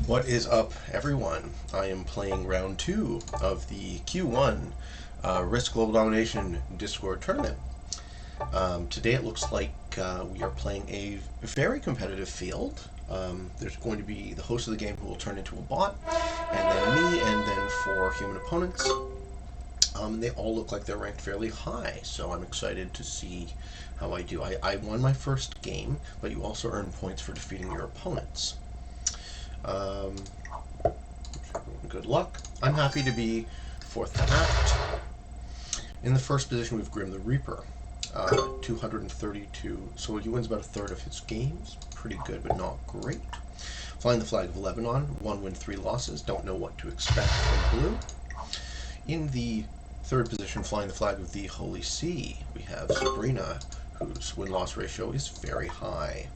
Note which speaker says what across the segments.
Speaker 1: What is up, everyone? I am playing round 2 of the Q1 Risk Global Domination Discord tournament. Today it looks like we are playing a very competitive field. There's going to be the host of the game who will turn into a bot, and then me, and then 4 human opponents. They all look like they're ranked fairly high, so I'm excited to see how I do. I won my first game, but you also earn points for defeating your opponents. Good luck. I'm happy to be fourth to act. In the first position, we've Grim the Reaper, 232. So he wins about a third of his games. Pretty good, but not great. Flying the Flag of Lebanon, 1 win, 3 losses. Don't know what to expect from blue. In the third position, flying the Flag of the Holy See, we have Sabrina, whose win-loss ratio is very high.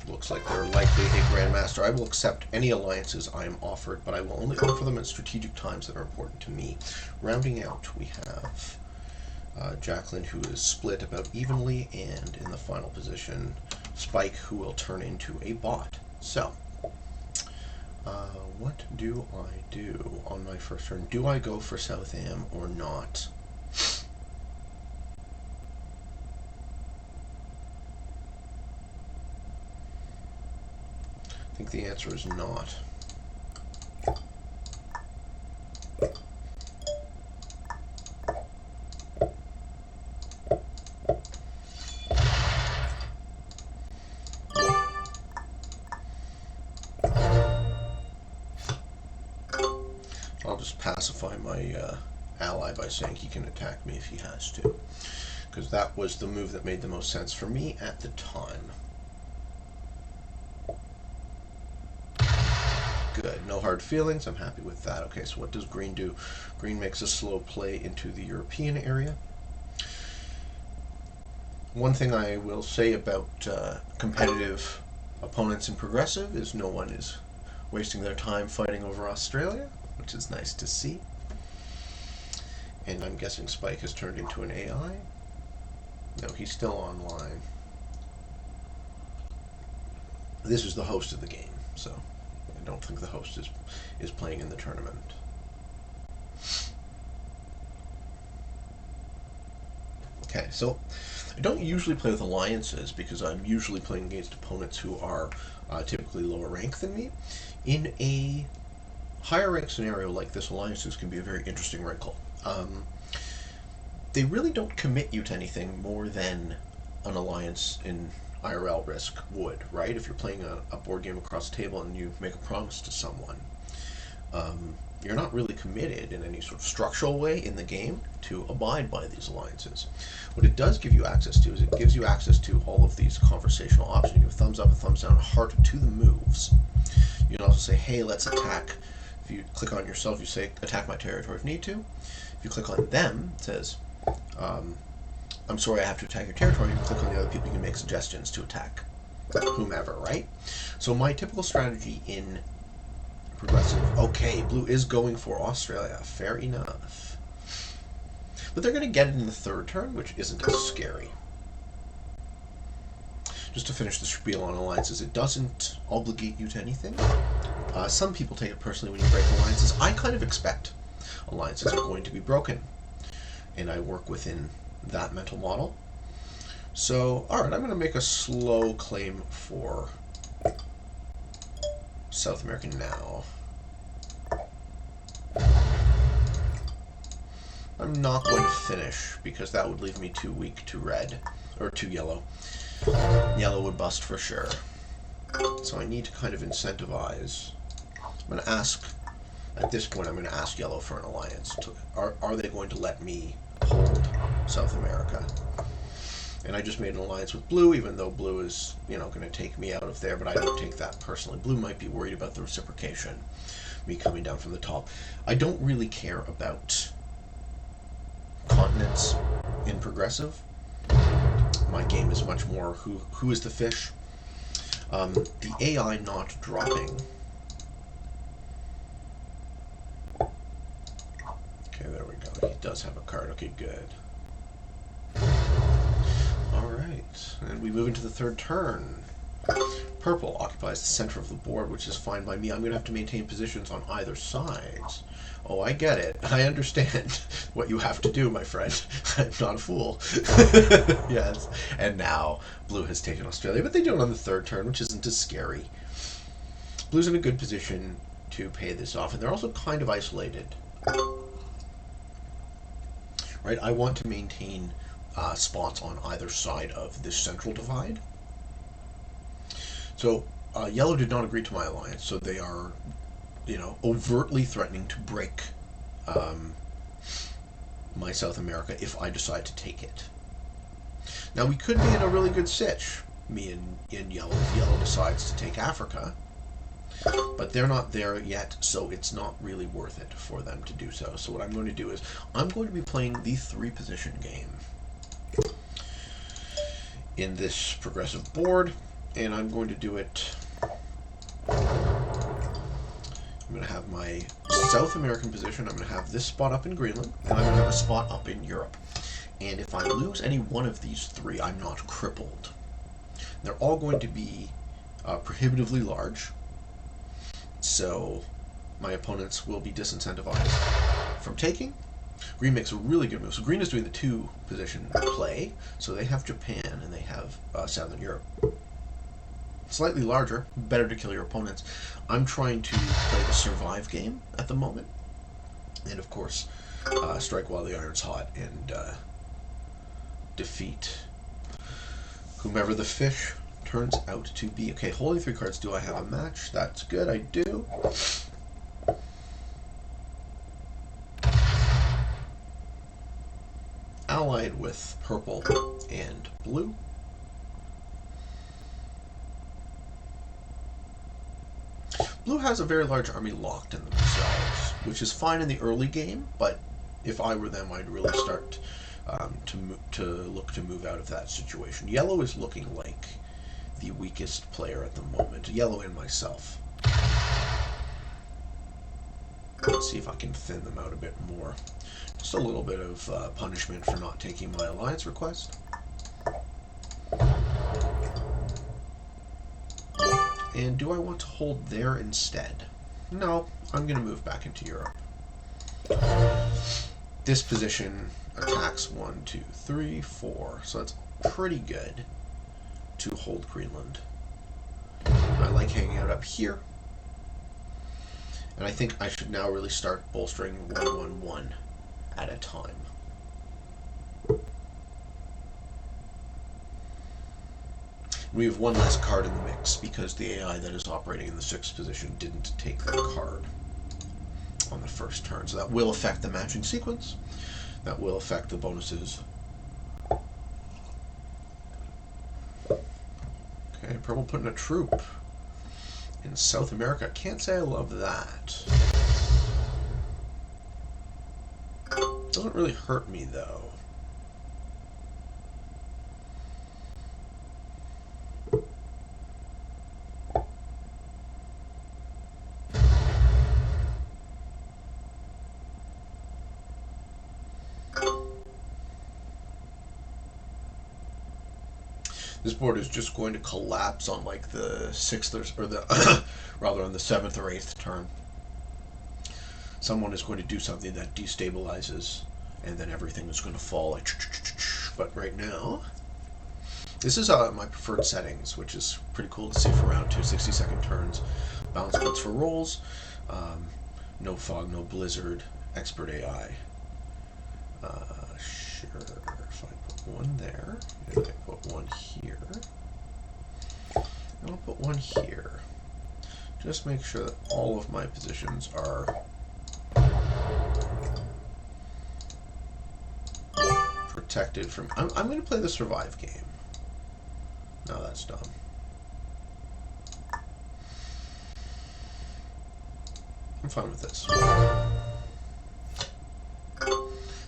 Speaker 1: Looks like they're likely a Grandmaster. I will accept any alliances I am offered, but I will only offer them at strategic times that are important to me. Rounding out, we have Jacqueline, who is split about evenly, and in the final position, Spike, who will turn into a bot. So, what do I do on my first turn? Do I go for South Am or not? I think the answer is not. I'll just pacify my ally by saying he can attack me if he has to, because that was the move that made the most sense for me at the time. Good. No hard feelings. I'm happy with that. Okay, so what does green do? Green makes a slow play into the European area. One thing I will say about competitive opponents in Progressive is no one is wasting their time fighting over Australia, which is nice to see. And I'm guessing Spike has turned into an AI. No, he's still online. This is the host of the game, so I don't think the host is playing in the tournament. Okay, so I don't usually play with alliances because I'm usually playing against opponents who are typically lower rank than me. In a higher rank scenario like this, alliances can be a very interesting wrinkle. They really don't commit you to anything more than an alliance in IRL Risk would, right? If you're playing a board game across the table and you make a promise to someone, you're not really committed in any sort of structural way in the game to abide by these alliances. What it does give you access to is it gives you access to all of these conversational options. You have a thumbs up, a thumbs down, a heart to the moves. You can also say, hey, let's attack. If you click on yourself, you say, attack my territory if need to. If you click on them, it says, I'm sorry, I have to attack your territory. You can click on the other people, you can make suggestions to attack whomever, right? So my typical strategy in Progressive, okay, blue is going for Australia, fair enough. But they're going to get it in the third turn, which isn't as scary. Just to finish the spiel on alliances, it doesn't obligate you to anything. Some people take it personally when you break alliances. I kind of expect alliances are going to be broken, and I work within that mental model. So, alright, I'm going to make a slow claim for South America now. I'm not going to finish because that would leave me too weak to red, or to yellow. Yellow would bust for sure. So I need to kind of incentivize. I'm going to ask, at this point, I'm going to ask yellow for an alliance. Are they going to let me hold South America? And I just made an alliance with blue, even though blue is, going to take me out of there, but I don't take that personally. Blue might be worried about the reciprocation, me coming down from the top. I don't really care about continents in Progressive. My game is much more who is the fish. The AI not dropping. Okay, there we go. He does have a card. Okay, good. Alright, and we move into the third turn. Purple occupies the center of the board, which is fine by me. I'm going to have to maintain positions on either sides. Oh, I get it. I understand what you have to do, my friend. I'm not a fool. Yes. And now blue has taken Australia, but they do it on the third turn, which isn't as scary. Blue's in a good position to pay this off, and they're also kind of isolated. Right? I want to maintain spots on either side of this central divide. So yellow did not agree to my alliance, so they are, overtly threatening to break my South America if I decide to take it. Now we could be in a really good sitch, me and yellow, if yellow decides to take Africa, but they're not there yet, so it's not really worth it for them to do so. So what I'm going to do is I'm going to be playing the 3-position game in this progressive board, and I'm going to do it. I'm going to have my South American position. I'm going to have this spot up in Greenland, and I'm going to have a spot up in Europe. And if I lose any one of these 3, I'm not crippled. They're all going to be prohibitively large, so my opponents will be disincentivized from taking. Green makes a really good move. So Green is doing the 2-position play, so they have Japan and they have Southern Europe. Slightly larger, better to kill your opponents. I'm trying to play the survive game at the moment, and of course strike while the iron's hot and defeat whomever the fish turns out to be. Okay, holding 3 cards. Do I have a match? That's good, I do. Allied with purple and blue. Blue has a very large army locked in themselves, which is fine in the early game, but if I were them, I'd really start to look to move out of that situation. Yellow is looking like the weakest player at the moment. Yellow and myself. Let's see if I can thin them out a bit more. Just a little bit of punishment for not taking my alliance request. And do I want to hold there instead? No, I'm going to move back into Europe. This position attacks 1, 2, 3, 4, so that's pretty good to hold Greenland. I like hanging out up here, and I think I should now really start bolstering 1, 1, 1 at a time. We have one less card in the mix because the AI that is operating in the 6th position didn't take the card on the first turn. So that will affect the matching sequence. That will affect the bonuses. Okay, purple putting a troop in South America. Can't say I love that. Doesn't really hurt me though. This board is just going to collapse on like the 6th or the rather on the 7th or 8th turn. Someone is going to do something that destabilizes, and then everything is going to fall like. But right now, this is my preferred settings, which is pretty cool to see for round 2. 60-second turns, balance blitz for rolls, no fog, no blizzard, expert AI. Sure. If I put one there, and I put one here, and I'll put one here. Just make sure that all of my positions are protected from. I'm going to play the survive game. No, that's dumb. I'm fine with this.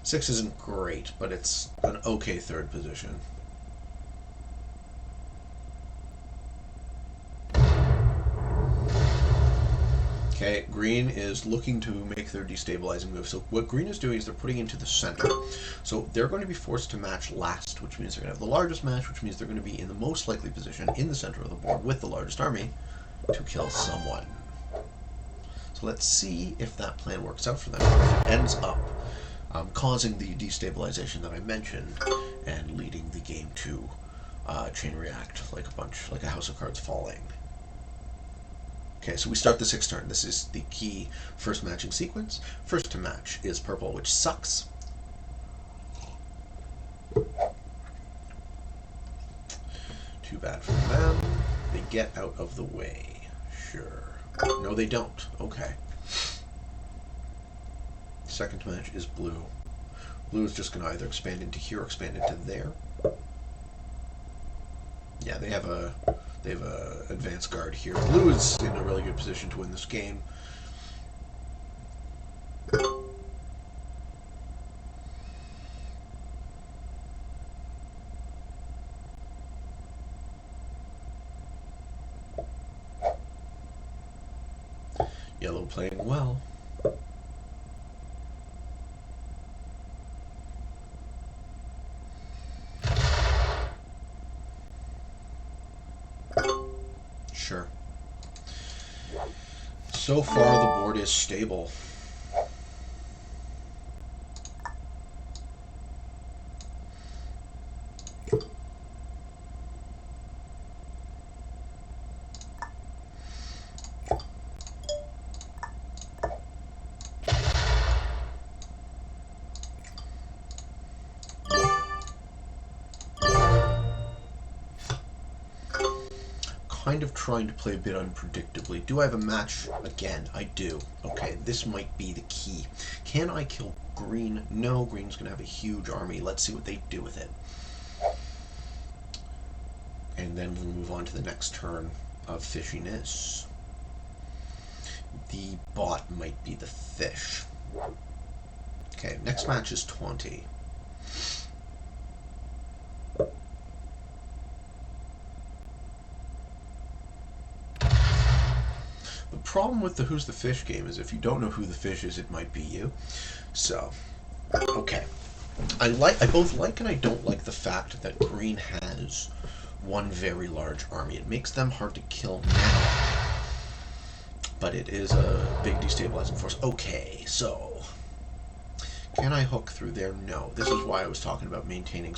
Speaker 1: 6 isn't great, but it's an okay 3rd position. Okay, green is looking to make their destabilizing move. So what green is doing is they're putting into the center. So they're going to be forced to match last, which means they're going to have the largest match, which means they're going to be in the most likely position in the center of the board with the largest army to kill someone. So let's see if that plan works out for them. If it ends up causing the destabilization that I mentioned and leading the game to chain react like a house of cards falling. Okay, so we start the 6th turn. This is the key first matching sequence. First to match is purple, which sucks. Too bad for them. They get out of the way. Sure. No, they don't. Okay. Second to match is blue. Blue is just going to either expand into here or expand into there. Yeah, they have a advanced guard here. Blue is in a really good position to win this game. Yellow playing well. Sure. So far, the board is stable. Kind of trying to play a bit unpredictably. Do I have a match? Again, I do. Okay, this might be the key. Can I kill green? No, green's going to have a huge army. Let's see what they do with it. And then we'll move on to the next turn of fishiness. The bot might be the fish. Okay, next match is 20. The problem with the Who's the Fish game is if you don't know who the fish is, it might be you. So, okay. I both like and I don't like the fact that green has one very large army. It makes them hard to kill now, but it is a big destabilizing force. Okay, so can I hook through there? No. This is why I was talking about maintaining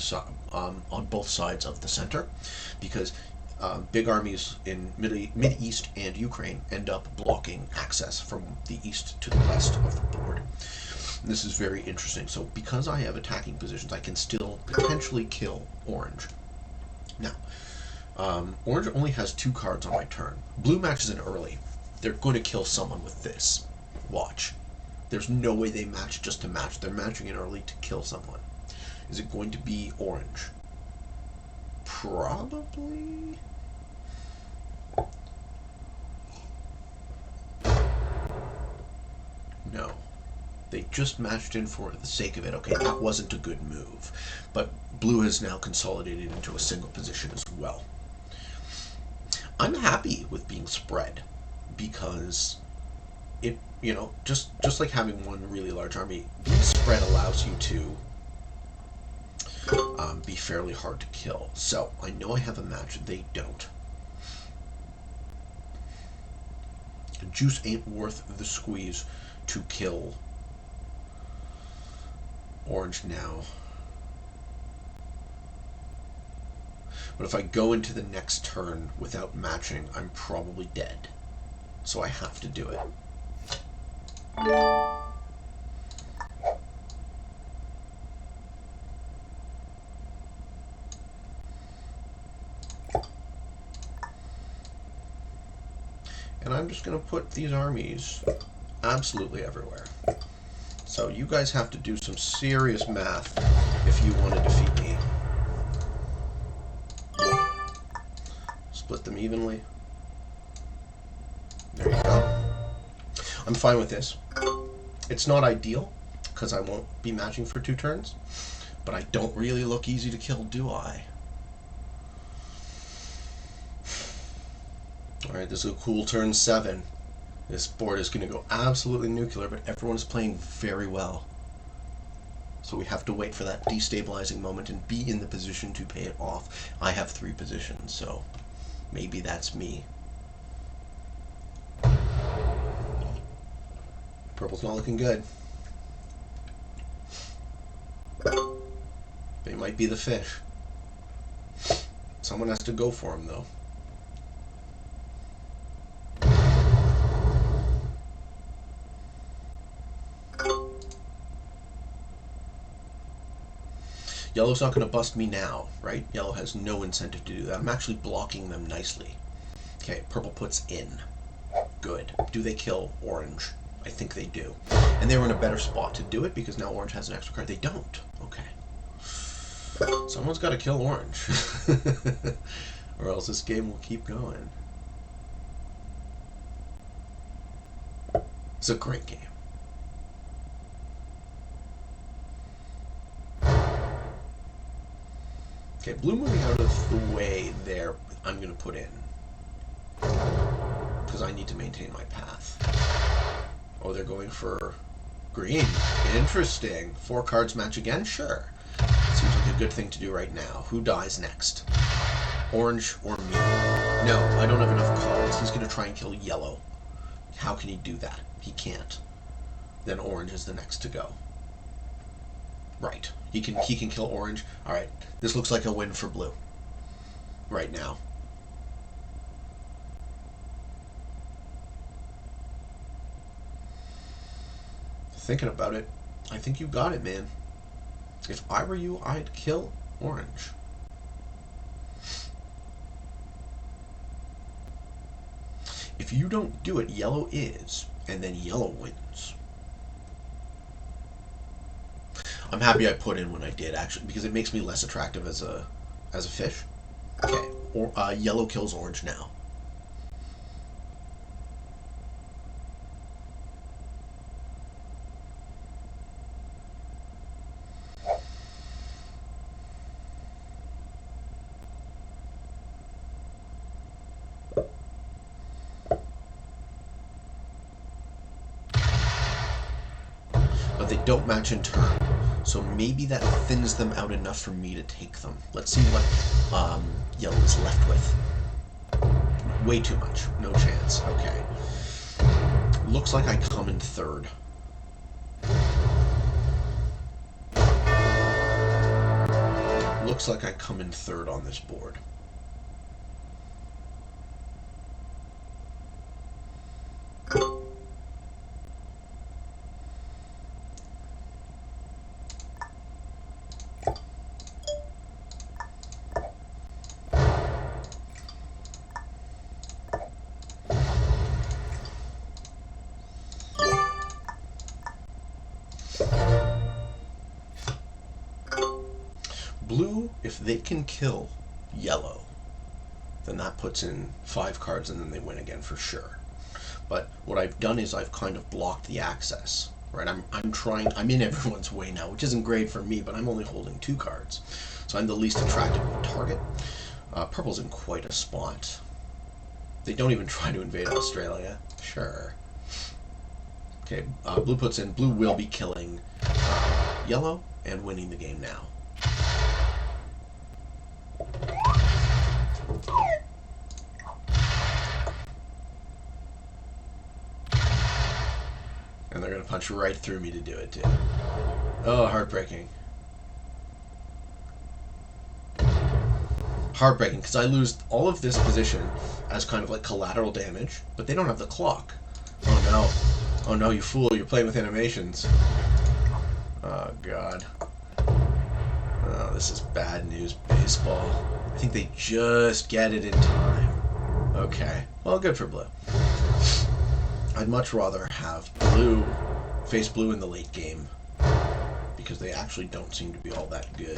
Speaker 1: on both sides of the center, because big armies in Mid-East and Ukraine end up blocking access from the east to the west of the board. And this is very interesting. So because I have attacking positions, I can still potentially kill orange. Now, orange only has 2 cards on my turn. Blue matches in early. They're going to kill someone with this. Watch. There's no way they match just to match. They're matching in early to kill someone. Is it going to be orange? Probably. No. They just matched in for the sake of it. Okay, that wasn't a good move. But blue has now consolidated into a single position as well. I'm happy with being spread because it, just like having one really large army, being spread allows you to be fairly hard to kill. So I know I have a match. They don't. Juice ain't worth the squeeze to kill orange now. But if I go into the next turn without matching, I'm probably dead. So I have to do it. And I'm just going to put these armies absolutely everywhere. So you guys have to do some serious math if you want to defeat me. Split them evenly. There you go. I'm fine with this. It's not ideal, because I won't be matching for 2 turns, but I don't really look easy to kill, do I? Alright, this is a cool turn 7. This board is going to go absolutely nuclear, but everyone is playing very well. So we have to wait for that destabilizing moment and be in the position to pay it off. I have 3 positions, so maybe that's me. Purple's not looking good. They might be the fish. Someone has to go for him, though. Yellow's not going to bust me now, right? Yellow has no incentive to do that. I'm actually blocking them nicely. Okay, purple puts in. Good. Do they kill orange? I think they do. And they were in a better spot to do it because now orange has an extra card. They don't. Okay. Someone's got to kill orange. Or else this game will keep going. It's a great game. Okay, blue moving out of the way there, I'm going to put in. Because I need to maintain my path. Oh, they're going for green. Interesting. 4 cards match again? Sure. Seems like a good thing to do right now. Who dies next? Orange or me? No, I don't have enough cards. He's going to try and kill yellow. How can he do that? He can't. Then orange is the next to go. Right. He can kill orange. Alright. This looks like a win for blue. Right now. Thinking about it, I think you got it, man. If I were you, I'd kill orange. If you don't do it, yellow is, and then yellow wins. I'm happy I put in when I did, actually, because it makes me less attractive as a fish. Okay, or yellow kills orange now. But they don't match in turn. So maybe that thins them out enough for me to take them. Let's see what yellow is left with. Way too much. No chance. Okay. Looks like I come in third. Looks like I come in third on this board. Blue, if they can kill yellow, then that puts in 5 cards and then they win again for sure. But what I've done is I've kind of blocked the access, right? I'm in everyone's way now, which isn't great for me, but I'm only holding 2 cards. So I'm the least attractive target. Purple's in quite a spot. They don't even try to invade Australia. Sure. Okay, blue puts in. Blue will be killing yellow and winning the game now. And they're going to punch right through me to do it, too. Oh, heartbreaking. Heartbreaking, because I lose all of this position as kind of like collateral damage, but they don't have the clock. Oh, no. Oh, no, you fool. You're playing with animations. Oh, God. Oh, this is bad news baseball. I think they just get it in time. Okay. Well, good for blue. I'd much rather have blue face blue in the late game because they actually don't seem to be all that good.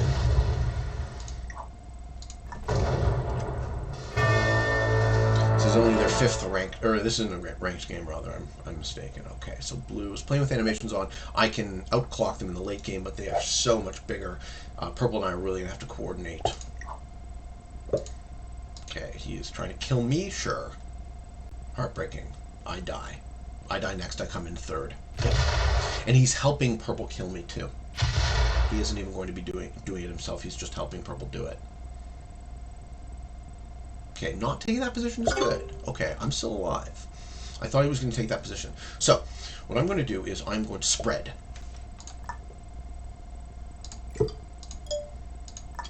Speaker 1: This is only their 5th ranked, or this isn't a ranked game, rather. I'm mistaken. Okay, so blue is playing with animations on. I can outclock them in the late game, but they are so much bigger. Purple and I are really gonna have to coordinate. Okay, he is trying to kill me. Sure. Heartbreaking. I die. I die next, I come in third. Yep. And he's helping purple kill me too. He isn't even going to be doing it himself, he's just helping purple do it. Okay, not taking that position is good. Okay, I'm still alive. I thought he was going to take that position. So, what I'm going to do is I'm going to spread. I'm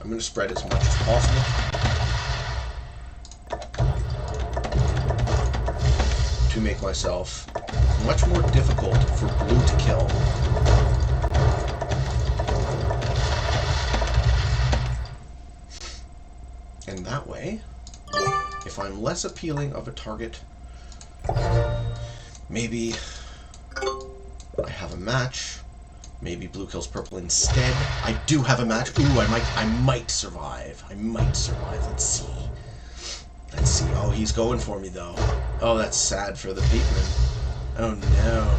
Speaker 1: going to spread as much as possible. To make myself much more difficult for blue to kill. And that way, if I'm less appealing of a target, maybe I have a match. Maybe blue kills purple instead. I do have a match. Ooh, I might survive. I might survive. Let's see. Let's see. Oh, he's going for me though. Oh, that's sad for the Beakman. Oh no.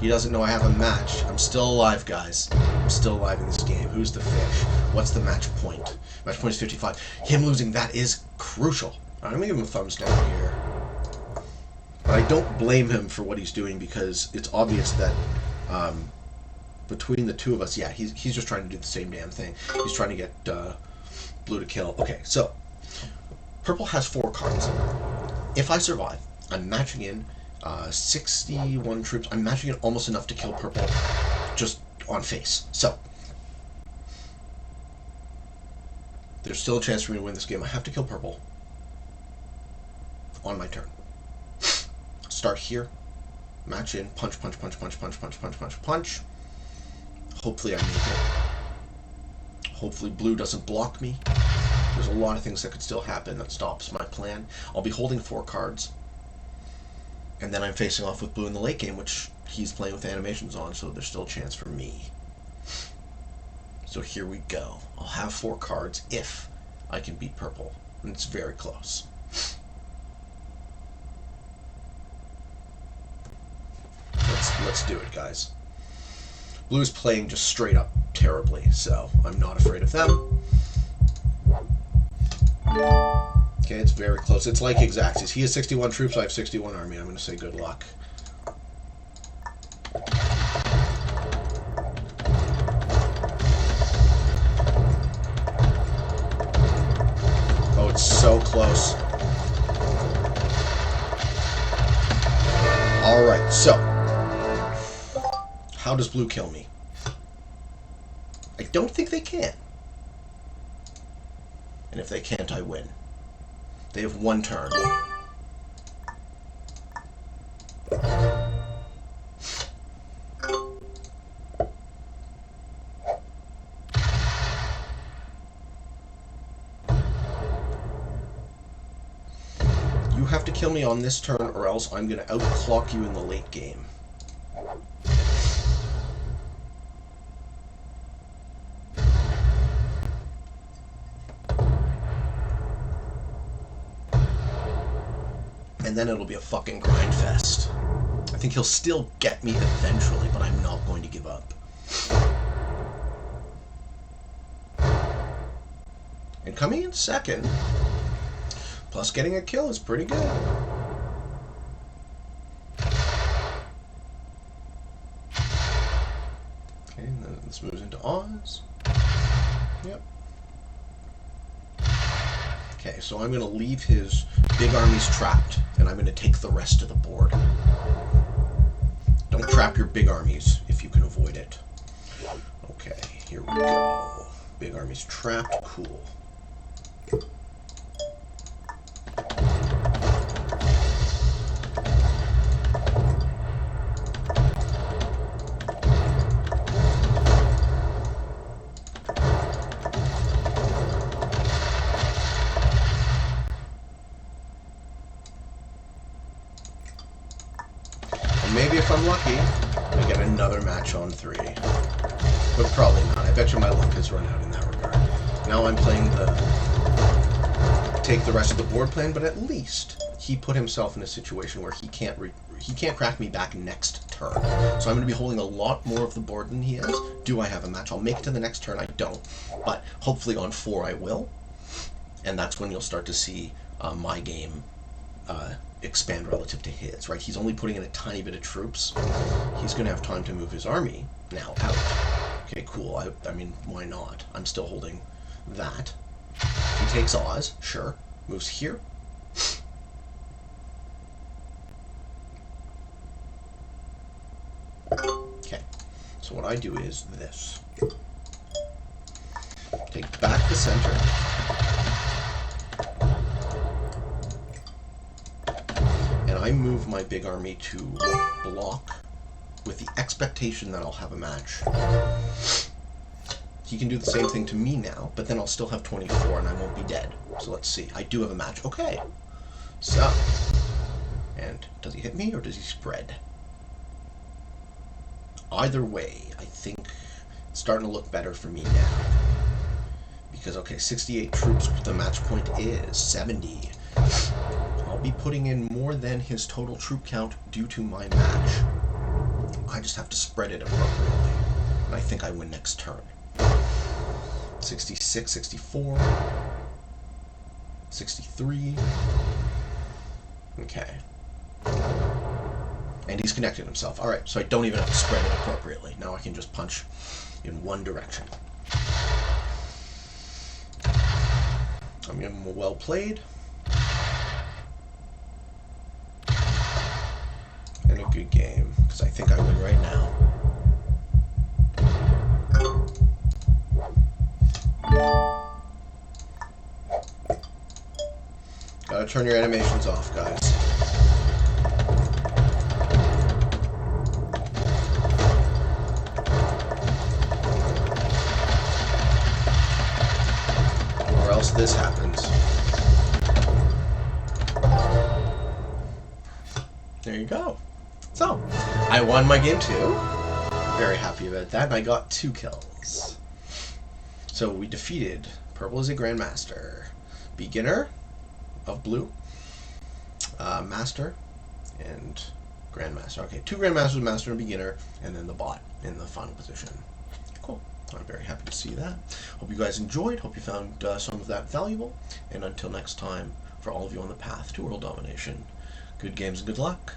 Speaker 1: He doesn't know I have a match. I'm still alive, guys. I'm still alive in this game. Who's the fish? What's the match point? Match point is 55. Him losing that is crucial. I'm gonna give him a thumbs down here. But I don't blame him for what he's doing because it's obvious that between the two of us, yeah, he's just trying to do the same damn thing. He's trying to get blue to kill. Okay, so purple has 4 cards. If I survive, I'm matching in 61 troops. I'm matching in almost enough to kill purple just on face. So there's still a chance for me to win this game. I have to kill purple on my turn. Start here, match in, punch, punch, punch, punch, punch, punch, punch, punch, punch. Hopefully I make it. Hopefully blue doesn't block me. There's a lot of things that could still happen that stops my plan. I'll be holding 4 cards. And then I'm facing off with blue in the late game, which he's playing with animations on, so there's still a chance for me. So here we go. I'll have 4 cards if I can beat purple. And it's very close. Let's do it, guys. Blue is playing just straight up terribly, so I'm not afraid of them. Okay, it's very close. It's like exactsies. He has 61 troops, I have 61 army. I'm going to say good luck. Oh, it's so close. Alright, so how does blue kill me? I don't think they can. And if they can't, I win. They have 1 turn. You have to kill me on this turn or else I'm going to outclock you in the late game. And then it'll be a fucking grind fest. I think he'll still get me eventually, but I'm not going to give up. And coming in second, plus getting a kill is pretty good. Okay, and then this moves into Oz. Yep. Okay, so I'm going to leave his big armies trapped, and I'm going to take the rest of the board. Don't trap your big armies if you can avoid it. Okay, here we go. Big armies trapped, cool. Maybe if I'm lucky, I get another match on 3. But probably not. I bet you my luck has run out in that regard. Now I'm playing the take the rest of the board plan, but at least he put himself in a situation where he can't crack me back next turn. So I'm going to be holding a lot more of the board than he is. Do I have a match? I'll make it to the next turn. I don't. But hopefully on 4 I will. And that's when you'll start to see my game expand relative to his, right? He's only putting in a tiny bit of troops. He's going to have time to move his army now out. Okay, cool. I mean, why not? I'm still holding that. He takes Oz, sure. Moves here. Okay, so what I do is this. Take back the center. And I move my big army to block with the expectation that I'll have a match. He can do the same thing to me now, but then I'll still have 24 and I won't be dead. So let's see. I do have a match. Okay. So, and does he hit me or does he spread? Either way, I think it's starting to look better for me now. Because, okay, 68 troops, the match point is 70. I'll be putting in more than his total troop count due to my match. I just have to spread it appropriately. And I think I win next turn. 66, 64, 63. Okay. And he's connected himself. Alright, so I don't even have to spread it appropriately. Now I can just punch in one direction. I'm giving him a well played. And a good game, because I think I win right now. Gotta turn your animations off, guys. Or else this happens. There you go. So, I won my game 2. Very happy about that, and I got 2 kills. So we defeated Purple is a Grandmaster, Beginner of Blue, Master, and Grandmaster. Okay, 2 Grandmasters, Master, and Beginner, and then the bot in the final position. Cool. I'm very happy to see that. Hope you guys enjoyed. Hope you found some of that valuable. And until next time, for all of you on the path to world domination, good games and good luck.